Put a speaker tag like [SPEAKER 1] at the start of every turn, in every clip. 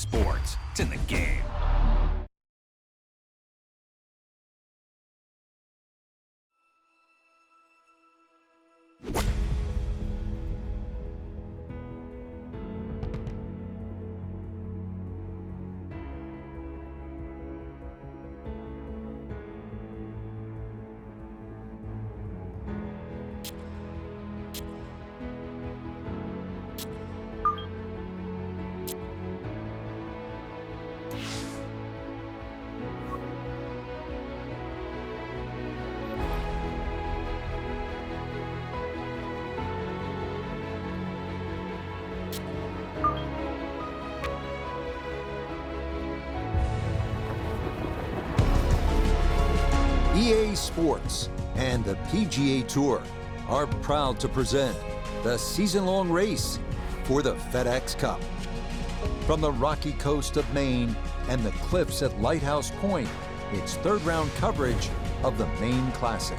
[SPEAKER 1] sports. It's in the game.
[SPEAKER 2] EA Sports and the PGA Tour are proud to present the season-long race for the FedEx Cup. From the rocky coast of Maine and the cliffs at Lighthouse Pointe, it's third-round coverage of the Maine Classic.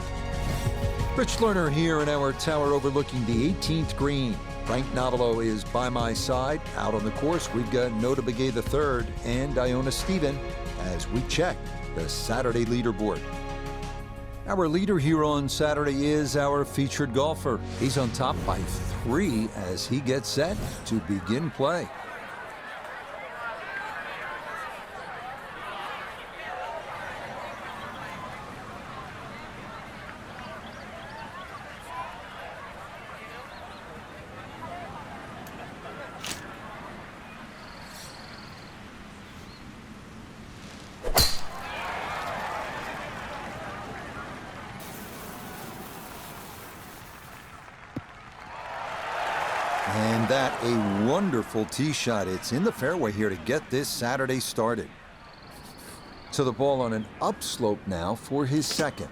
[SPEAKER 2] Rich Lerner here in our tower overlooking the 18th green. Frank Novello is by my side. Out on the course, we've got Nota Begay III and Iona Stephen as we check the Saturday leaderboard. Our leader here on Saturday is our featured golfer. He's on top by 3 as he gets set to begin play. And that a wonderful tee shot. It's in the fairway here to get this Saturday started. To the ball on an upslope now for his second.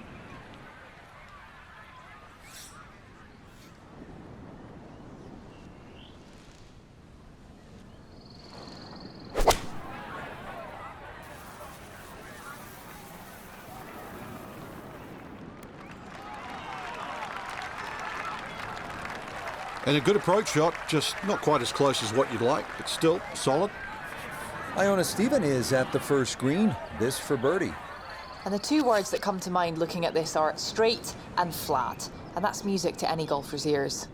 [SPEAKER 3] And a good approach shot, just not quite as close as what you'd like, but still solid.
[SPEAKER 2] Iona Stephen is at the first green. This for birdie.
[SPEAKER 4] And the 2 words that come to mind looking at this are straight and flat. And that's music to any golfer's ears.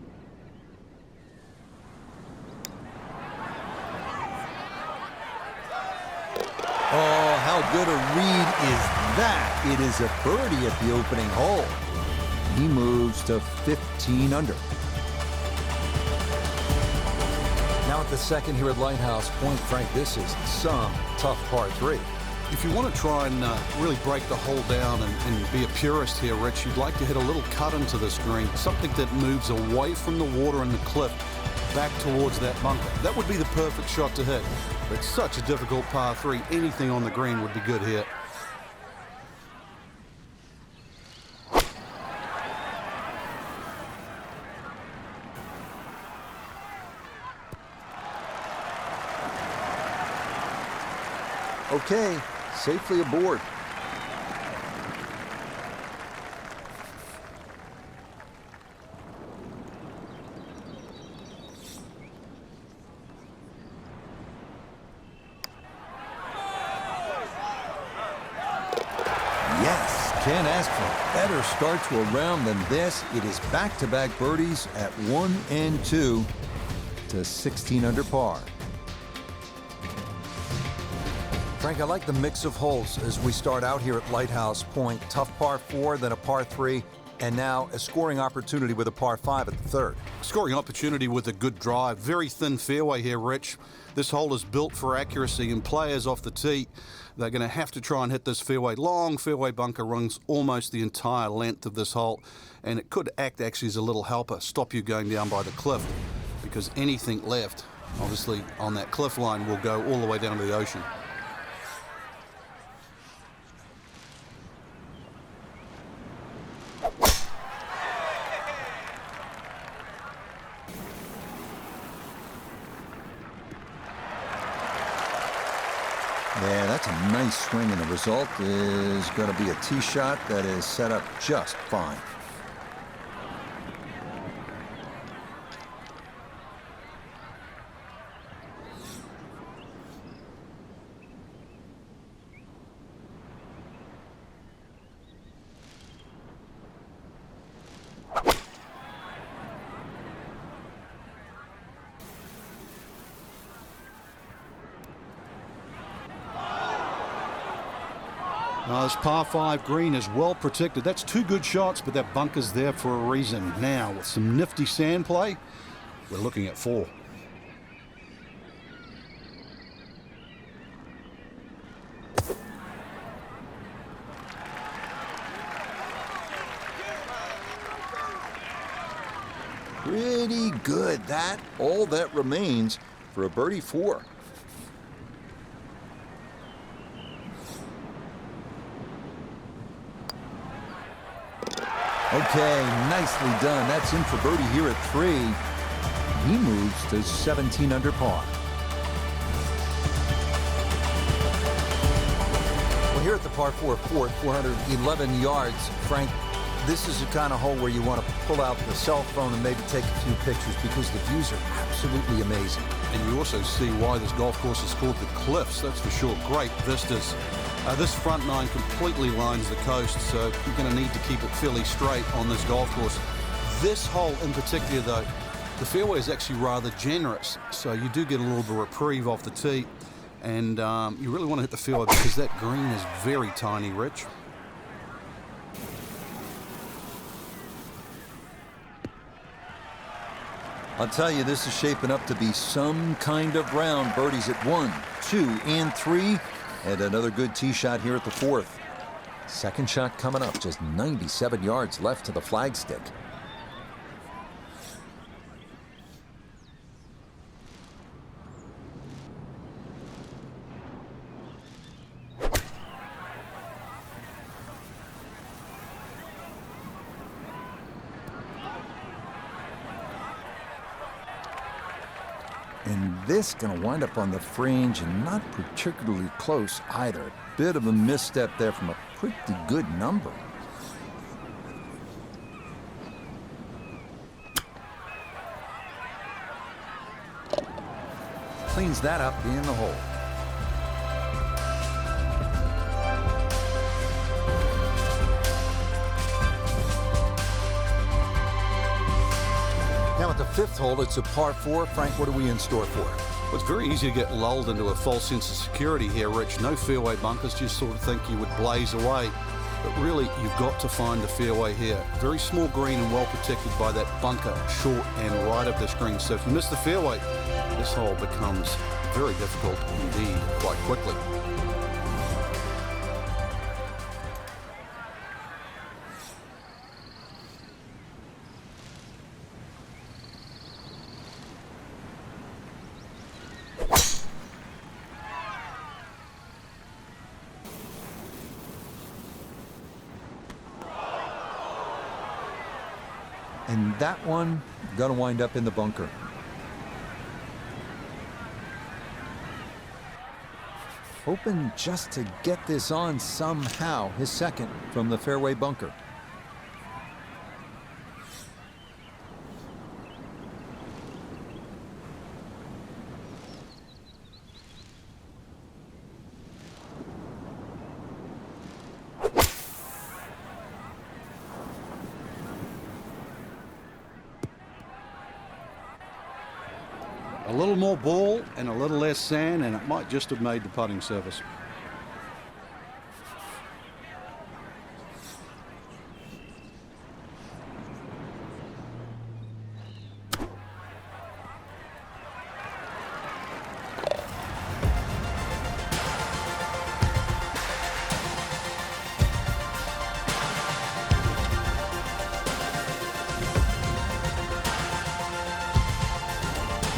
[SPEAKER 2] Oh, how good a read is that? It is a birdie at the opening hole. He moves to 15 under. Now at the second here at Lighthouse Pointe, Frank, this is some tough par 3.
[SPEAKER 3] If you want to try and really break the hole down and be a purist here, Rich, you'd like to hit a little cut into this green, something that moves away from the water and the cliff back towards that bunker. That would be the perfect shot to hit. But it's such a difficult par 3. Anything on the green would be good here.
[SPEAKER 2] Okay, safely aboard. Yes, can't ask for a better start to a round than this. It is back-to-back birdies at 1 and 2 to 16 under par. Frank, I like the mix of holes as we start out here at Lighthouse Pointe. Tough par 4, then a par 3, and now a scoring opportunity with a par 5 at the third.
[SPEAKER 3] Scoring opportunity with a good drive. Very thin fairway here, Rich. This hole is built for accuracy, and players off the tee, they're going to have to try and hit this fairway. Long fairway bunker runs almost the entire length of this hole, and it could act actually as a little helper, stop you going down by the cliff, because anything left, obviously, on that cliff line will go all the way down to the ocean.
[SPEAKER 2] Yeah, that's a nice swing, and the result is going to be a tee shot that is set up just fine.
[SPEAKER 3] This par 5 green is well protected. That's 2 good shots, but that bunker's there for a reason. Now, with some nifty sand play, we're looking at 4.
[SPEAKER 2] Pretty good. All that remains for a birdie 4. Okay, nicely done. That's in for birdie here at 3. He moves to 17 under par. Well, here at the par 4 fourth, 411 yards, Frank, this is the kind of hole where you want to pull out the cell phone and maybe take a few pictures because the views are absolutely amazing.
[SPEAKER 3] And you also see why this golf course is called the Cliffs. That's for sure. Great vistas. This front 9 completely lines the coast, so you're going to need to keep it fairly straight on this golf course. This hole in particular, though, the fairway is actually rather generous, so you do get a little bit of reprieve off the tee, and you really want to hit the fairway because that green is very tiny, Rich.
[SPEAKER 2] I'll tell you, this is shaping up to be some kind of round. Birdies at 1, 2, and 3. And another good tee shot here at the 4th. Second shot coming up, just 97 yards left to the flagstick. And this going to wind up on the fringe and not particularly close either. Bit of a misstep there from a pretty good number. Cleans that up in the hole. Now at the 5th hole, it's a par 4. Frank, what are we in store for?
[SPEAKER 3] Well, it's very easy to get lulled into a false sense of security here, Rich. No fairway bunkers, just sort of think you would blaze away. But really, you've got to find the fairway here. Very small green and well protected by that bunker, short and right of this green. So if you miss the fairway, this hole becomes very difficult indeed quite quickly.
[SPEAKER 2] And that one gonna wind up in the bunker. Hoping just to get this on somehow, his second from the fairway bunker.
[SPEAKER 3] A little more ball and a little less sand, and it might just have made the putting surface.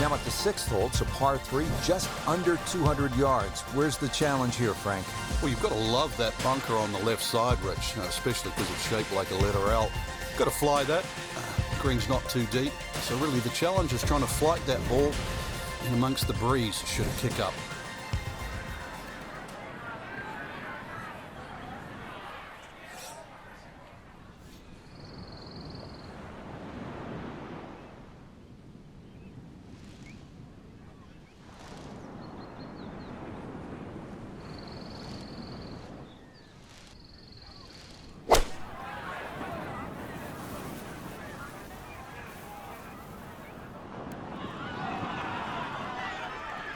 [SPEAKER 2] Now at the 6th hole, it's a par 3, just under 200 yards. Where's the challenge here, Frank?
[SPEAKER 3] Well, you've got to love that bunker on the left side, Rich, especially because it's shaped like a letter L. Got to fly that. Green's not too deep. So really the challenge is trying to flight that ball in amongst the breeze should it kick up.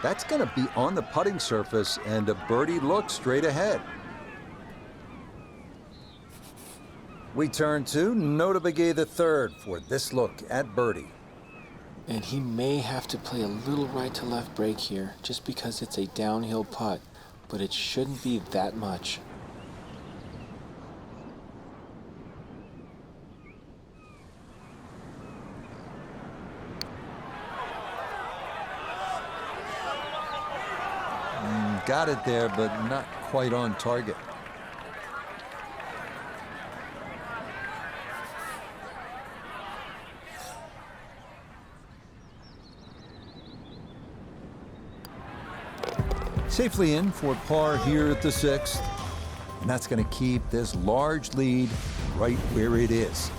[SPEAKER 2] That's going to be on the putting surface and a birdie look straight ahead. We turn to Nota Begay III for this look at birdie.
[SPEAKER 1] And he may have to play a little right to left break here, just because it's a downhill putt, but it shouldn't be that much.
[SPEAKER 2] Got it there, but not quite on target. Safely in for par here at the 6th. And that's going to keep this large lead right where it is.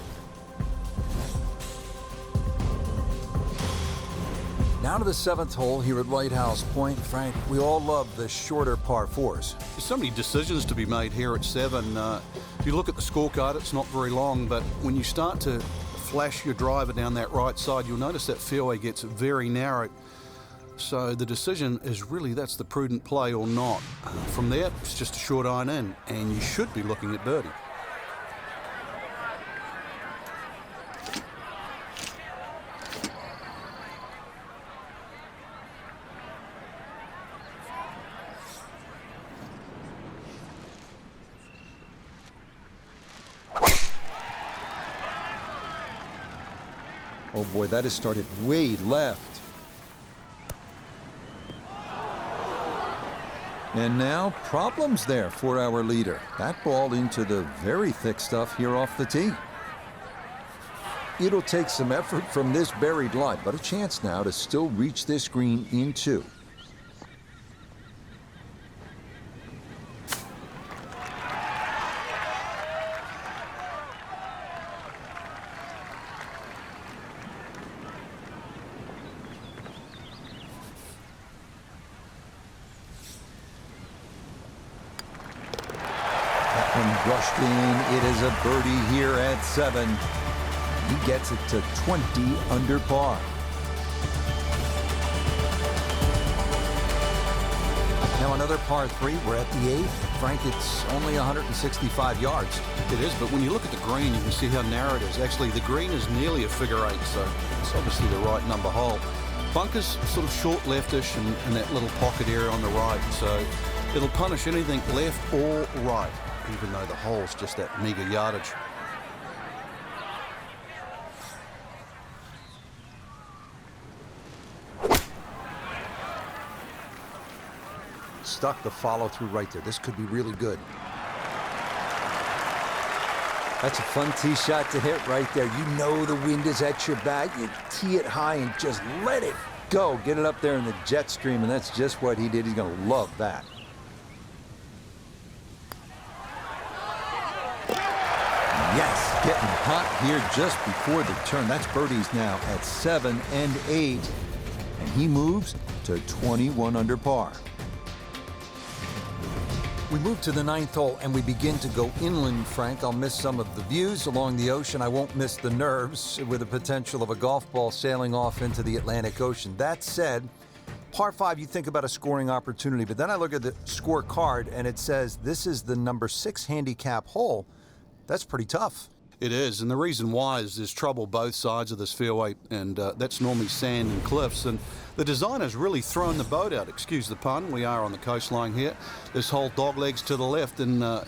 [SPEAKER 2] Now to the 7th hole here at Lighthouse Pointe. Frank, we all love the shorter par 4s.
[SPEAKER 3] There's so many decisions to be made here at 7. If you look at the scorecard, it's not very long, but when you start to flash your driver down that right side, you'll notice that fairway gets very narrow. So the decision is really that's the prudent play or not. From there, it's just a short iron in, and you should be looking at birdie.
[SPEAKER 2] Oh boy, that has started way left. And now problems there for our leader. That ball into the very thick stuff here off the tee. It'll take some effort from this buried line, but a chance now to still reach this green in 2. Brushed in. It is a birdie here at 7. He gets it to 20 under par. Now another par 3. We're at the 8th. Frank, it's only 165 yards.
[SPEAKER 3] It is, but when you look at the green, you can see how narrow it is. Actually, the green is nearly a figure 8, so it's obviously the right number hole. Bunker's sort of short leftish and that little pocket area on the right, so it'll punish anything left or right, even though the hole's just that meager yardage.
[SPEAKER 2] Stuck the follow through right there. This could be really good. That's a fun tee shot to hit right there. You know the wind is at your back. You tee it high and just let it go. Get it up there in the jet stream, and that's just what he did. He's going to love that. Yes, getting hot here just before the turn. That's birdies now at 7 and 8. And he moves to 21 under par. We move to the 9th hole, and we begin to go inland, Frank. I'll miss some of the views along the ocean. I won't miss the nerves with the potential of a golf ball sailing off into the Atlantic Ocean. That said, par 5, you think about a scoring opportunity, but then I look at the scorecard, and it says this is the number 6 handicap hole. That's pretty tough.
[SPEAKER 3] It is, and the reason why is there's trouble both sides of this fairway, and that's normally sand and cliffs, and the designer's really thrown the boat out, excuse the pun. We are on the coastline here. This whole dog legs to the left, and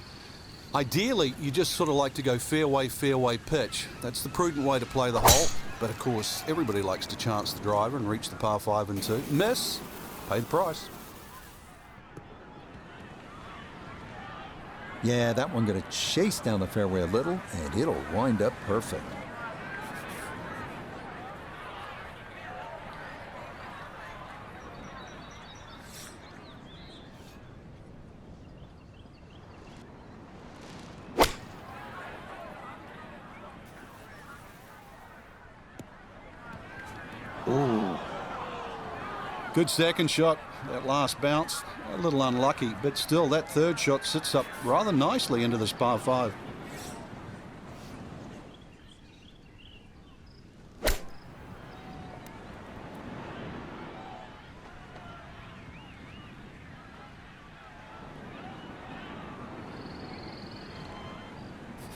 [SPEAKER 3] ideally you just sort of like to go fairway, fairway pitch. That's the prudent way to play the hole, but of course everybody likes to chance the driver and reach the par 5 and 2. Miss, pay the price.
[SPEAKER 2] Yeah, that one going to chase down the fairway a little, and it'll wind up perfect.
[SPEAKER 3] Ooh. Good second shot. That last bounce, a little unlucky, but still that third shot sits up rather nicely into this par 5.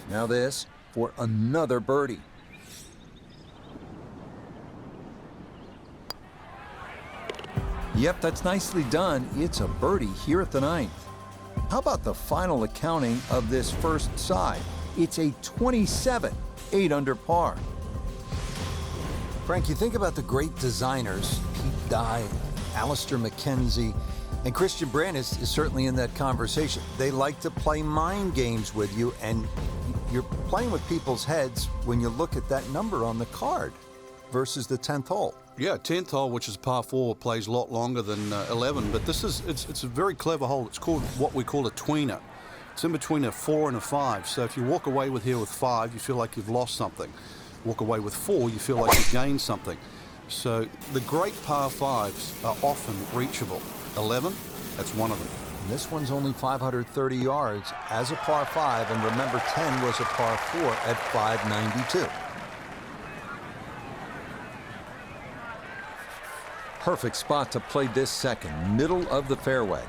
[SPEAKER 2] Now this, for another birdie. Yep, that's nicely done. It's a birdie here at the 9th. How about the final accounting of this first side? It's a 27, 8 under par. Frank, you think about the great designers, Pete Dye, Alistair McKenzie, and Christian Brand is certainly in that conversation. They like to play mind games with you, and you're playing with people's heads when you look at that number on the card versus the 10th hole.
[SPEAKER 3] Yeah, 10th hole, which is par 4, plays a lot longer than 11, but it's a very clever hole. It's called what we call a tweener. It's in between a 4 and a 5, so if you walk away with here with 5, you feel like you've lost something. Walk away with 4, you feel like you've gained something. So the great par 5s are often reachable. 11, that's one of them.
[SPEAKER 2] And this one's only 530 yards as a par 5, and remember 10 was a par 4 at 592. Perfect spot to play this second, middle of the fairway.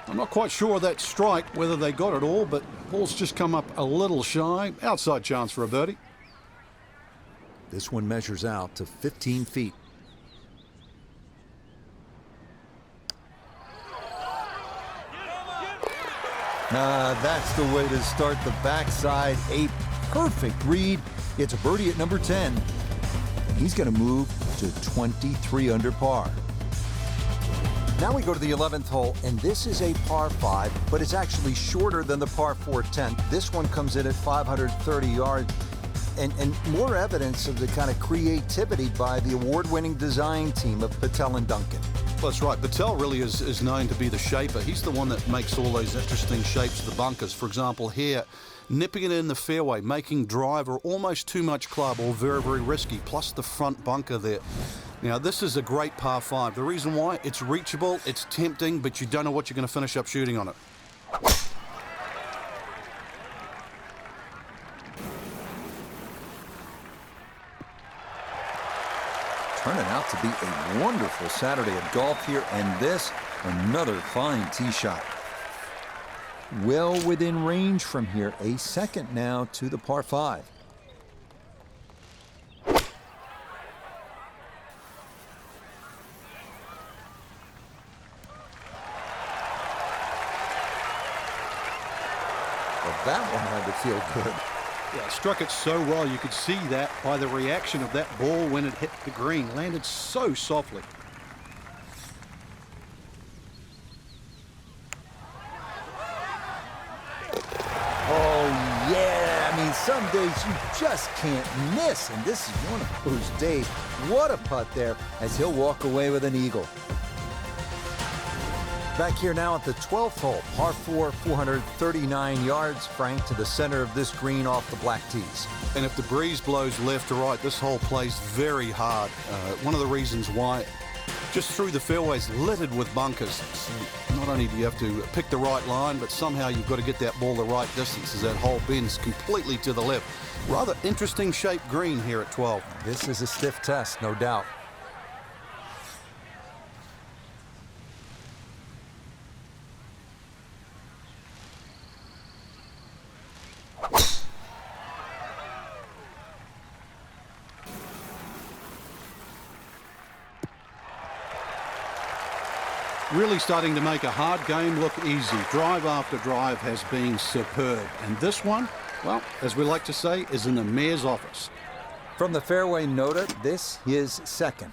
[SPEAKER 3] I'm not quite sure of that strike, whether they got it all, but ball's just come up a little shy. Outside chance for a birdie.
[SPEAKER 2] This one measures out to 15 feet. That's the way to start the backside. A perfect read. It's a birdie at number 10. He's going to move to 23 under par. Now we go to the 11th hole, and this is a par 5, but it's actually shorter than the par 4 10th. This one comes in at 530 yards, and more evidence of the kind of creativity by the award-winning design team of Patel and Duncan.
[SPEAKER 3] Well, that's right. Patel really is known to be the shaper. He's the one that makes all those interesting shapes of the bunkers. For example, here, nipping it in the fairway, making driver almost too much club or very, very risky, plus the front bunker there. Now, this is a great par 5. The reason why, it's reachable, it's tempting, but you don't know what you're going to finish up shooting on it.
[SPEAKER 2] Turning out to be a wonderful Saturday of golf here, and this, another fine tee shot. Well within range from here, a second now to the par 5. Well, that one had to feel good.
[SPEAKER 3] Yeah, struck it so well. You could see that by the reaction of that ball when it hit the green. Landed so softly.
[SPEAKER 2] Oh, yeah. I mean, some days you just can't miss, and this is one of those days. What a putt there as he'll walk away with an eagle. Back here now at the 12th hole, par 4, 439 yards, Frank, to the center of this green off the black tees.
[SPEAKER 3] And if the breeze blows left to right, this hole plays very hard. One of the reasons why, just through the fairways littered with bunkers. So not only do you have to pick the right line, but somehow you've got to get that ball the right distance as that hole bends completely to the left. Rather interesting shaped green here at 12.
[SPEAKER 2] This is a stiff test, no doubt.
[SPEAKER 3] Really starting to make a hard game look easy. Drive after drive has been superb. And this one, well, as we like to say, is in the mayor's office.
[SPEAKER 2] From the fairway nota, this is second.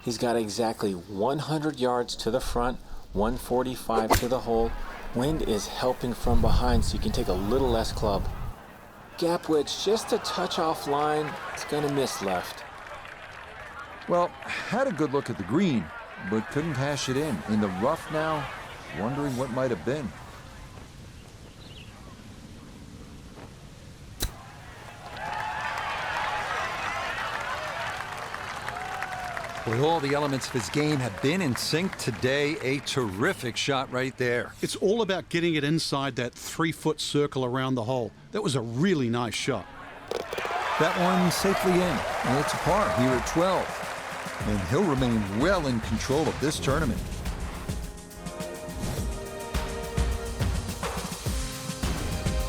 [SPEAKER 1] He's got exactly 100 yards to the front, 145 to the hole. Wind is helping from behind, so you can take a little less club. Gap wedge just a touch offline. It's going to miss left.
[SPEAKER 2] Well, had a good look at the green, but couldn't cash it in. In the rough now, wondering what might have been. Well, all the elements of his game have been in sync today. A terrific shot right there.
[SPEAKER 3] It's all about getting it inside that 3-foot circle around the hole. That was a really nice shot.
[SPEAKER 2] That one safely in, and it's a par here at 12. And he'll remain well in control of this tournament.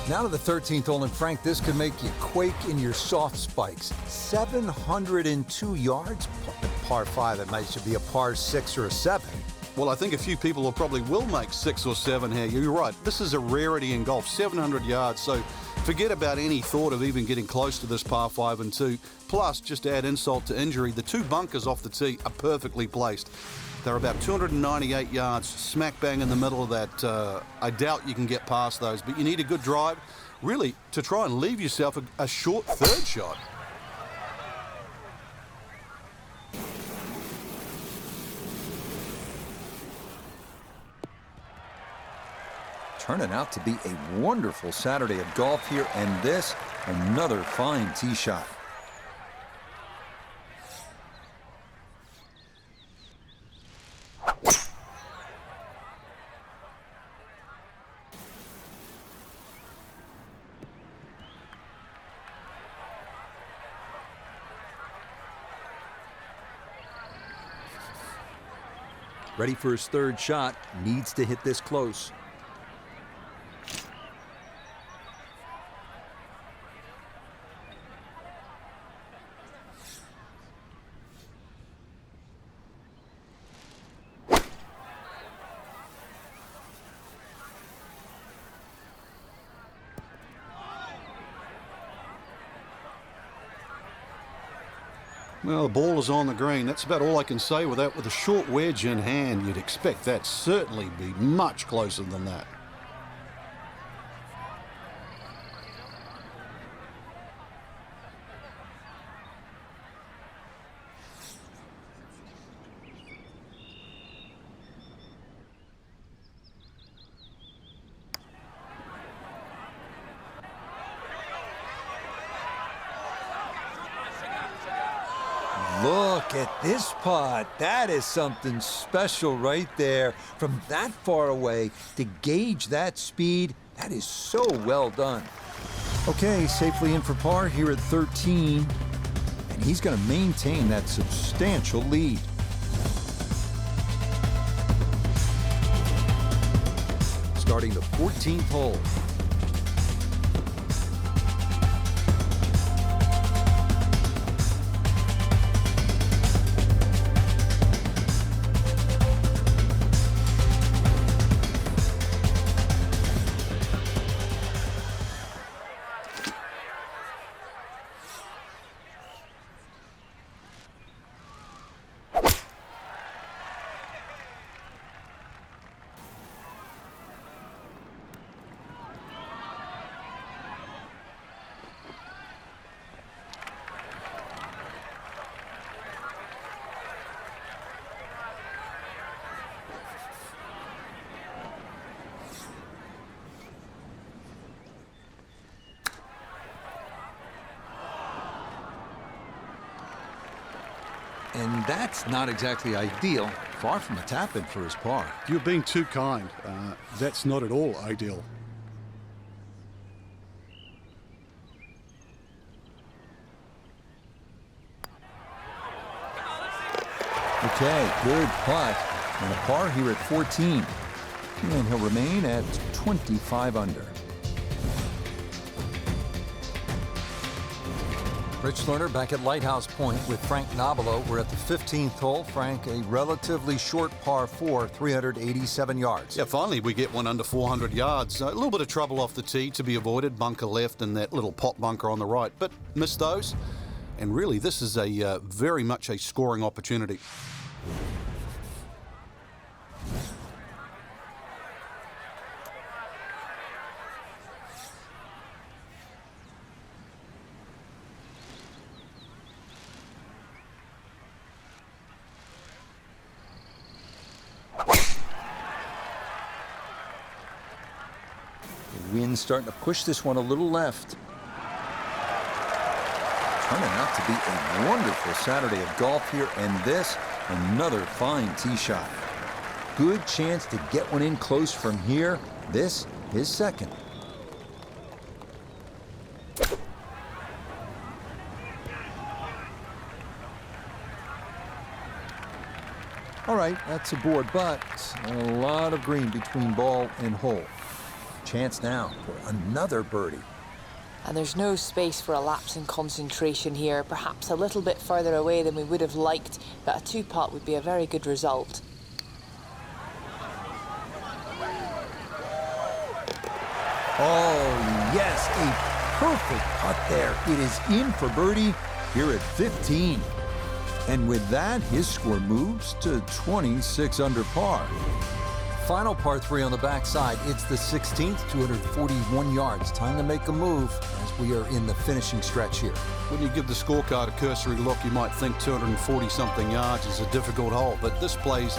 [SPEAKER 2] Now to the 13th hole, and Frank, this could make you quake in your soft spikes. 702 yards, par 5. It might should be a par 6 or a 7.
[SPEAKER 3] Well, I think a few people will make 6 or 7 here. You're right. This is a rarity in golf, 700 yards. So forget about any thought of even getting close to this par 5 and 2. Plus, just to add insult to injury, the 2 bunkers off the tee are perfectly placed. They're about 298 yards, smack bang in the middle of that. I doubt you can get past those, but you need a good drive, really, to try and leave yourself a short third shot.
[SPEAKER 2] Turning out to be a wonderful Saturday of golf here, and this, another fine tee shot. Ready for his third shot, needs to hit this close.
[SPEAKER 3] Well, the ball is on the green. That's about all I can say with that. With a short wedge in hand, you'd expect that certainly be much closer than that.
[SPEAKER 2] Look at this putt. That is something special right there. From that far away to gauge that speed, that is so well done. Okay, safely in for par here at 13. And he's going to maintain that substantial lead. Starting the 14th hole. And that's not exactly ideal. Far from a tap-in for his par.
[SPEAKER 3] You're being too kind. That's not at all ideal.
[SPEAKER 2] Okay, good putt. And a par here at 14. And he'll remain at 25 under. Rich Lerner back at Lighthouse Pointe with Frank Nobilo. We're at the 15th hole. Frank, a relatively short par 4, 387 yards.
[SPEAKER 3] Yeah, finally we get one under 400 yards. A little bit of trouble off the tee to be avoided. Bunker left and that little pot bunker on the right, but missed those. And really, this is a very much a scoring opportunity.
[SPEAKER 2] The wind's starting to push this one a little left. Turning out to be a wonderful Saturday of golf here, and this, another fine tee shot. Good chance to get one in close from here. This is second. All right, that's a board, but a lot of green between ball and hole. Chance now for another birdie.
[SPEAKER 4] And there's no space for a lapse in concentration here. Perhaps a little bit further away than we would have liked, but a two-putt would be a very good result.
[SPEAKER 2] Oh, yes, a perfect putt there. It is in for birdie here at 15. And with that, his score moves to 26 under par. Final par 3 on the backside. It's the 16th, 241 yards. Time to make a move as we are in the finishing stretch here.
[SPEAKER 3] When you give the scorecard a cursory look, you might think 240-something yards is a difficult hole, but this plays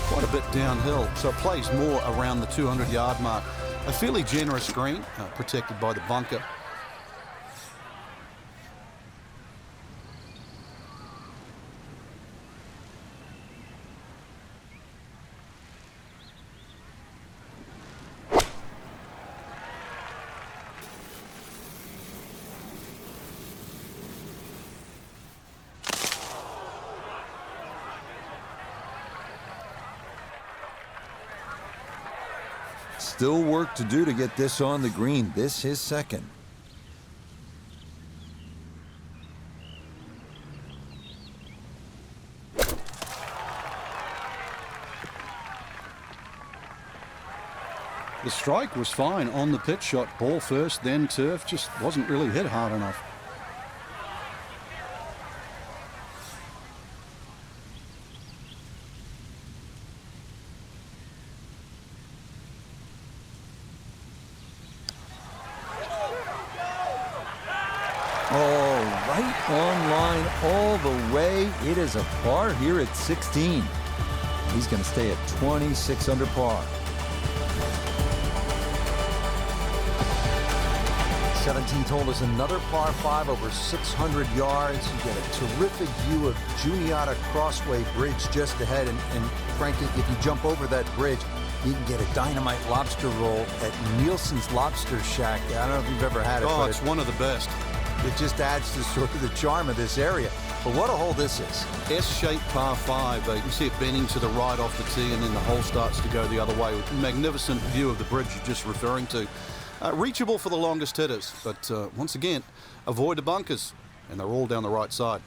[SPEAKER 3] quite a bit downhill, so it plays more around the 200-yard mark. A fairly generous green, protected by the bunker.
[SPEAKER 2] Still work to do to get this on the green. This is second.
[SPEAKER 3] The strike was fine on the pitch shot. Ball first, then turf. Just wasn't really hit hard enough.
[SPEAKER 2] Oh, right on line all the way. It is a par here at 16. He's going to stay at 26 under par. 17th hole is another par 5 over 600 yards. You get a terrific view of Juniata Crossway Bridge just ahead. And frankly, if you jump over that bridge, you can get a dynamite lobster roll at Nielsen's Lobster Shack. I don't know if you've ever had it.
[SPEAKER 3] Oh,
[SPEAKER 2] but
[SPEAKER 3] it's one of the best.
[SPEAKER 2] It just adds to sort of the charm of this area. But what a hole this is.
[SPEAKER 3] S-shaped par 5. You can see it bending to the right off the tee, and then the hole starts to go the other way. Magnificent view of the bridge you're just referring to. Reachable for the longest hitters, but once again, avoid the bunkers, and they're all down the right side.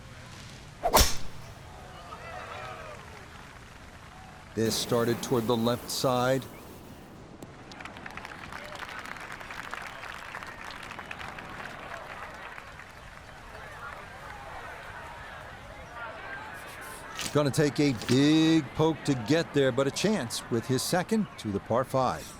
[SPEAKER 2] This started toward the left side. Going to take a big poke to get there, but a chance with his second to the par 5.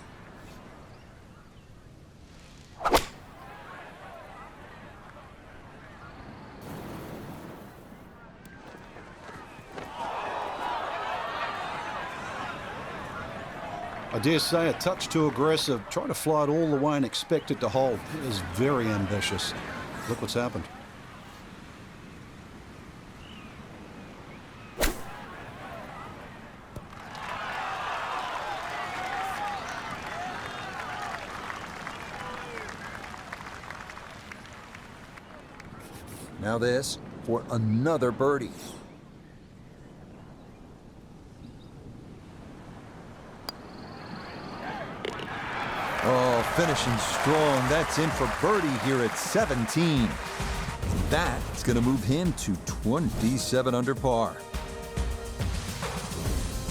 [SPEAKER 3] I dare say a touch too aggressive. Try to fly it all the way and expect it to hold. It is very ambitious. Look what's happened.
[SPEAKER 2] Now this for another birdie. Oh, finishing strong. That's in for birdie here at 17. That's going to move him to 27 under par.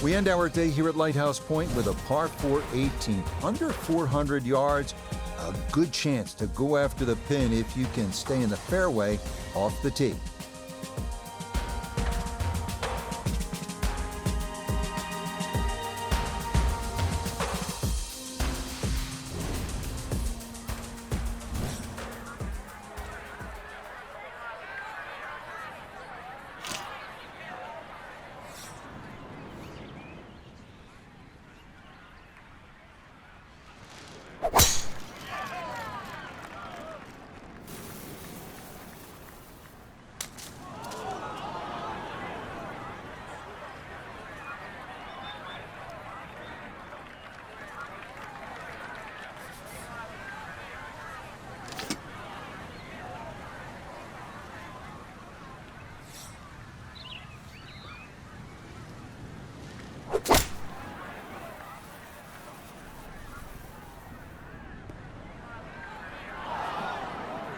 [SPEAKER 2] We end our day here at Lighthouse Pointe with a par 4 18, under 400 yards. A good chance to go after the pin if you can stay in the fairway off the tee.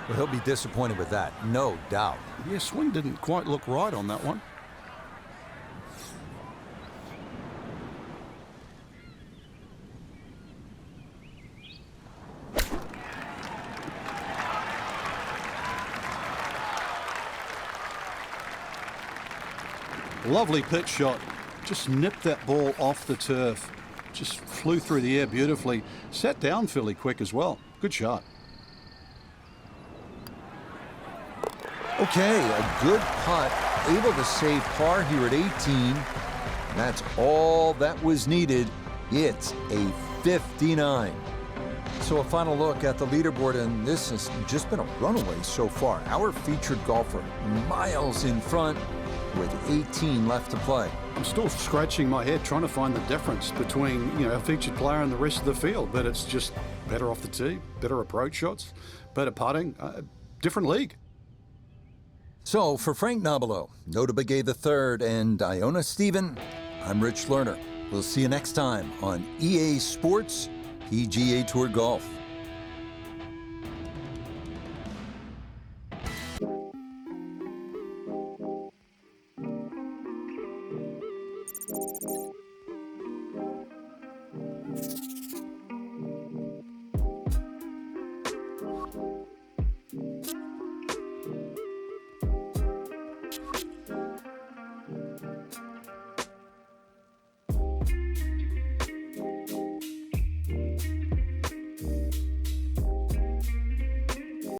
[SPEAKER 2] Well, he'll be disappointed with that, no doubt.
[SPEAKER 3] Yeah, swing didn't quite look right on that one. Lovely pitch shot. Just nipped that ball off the turf. Just flew through the air beautifully. Sat down fairly quick as well. Good shot.
[SPEAKER 2] Okay, a good putt. Able to save par here at 18. That's all that was needed. It's a 59. So a final look at the leaderboard, and this has just been a runaway so far. Our featured golfer miles in front with 18 left to play.
[SPEAKER 3] I'm still scratching my head trying to find the difference between, our featured player and the rest of the field, but it's just better off the tee, better approach shots, better putting, different league.
[SPEAKER 2] So for Frank Nobilo, Nota Begay III, and Iona Stephen, I'm Rich Lerner. We'll see you next time on EA Sports PGA Tour Golf.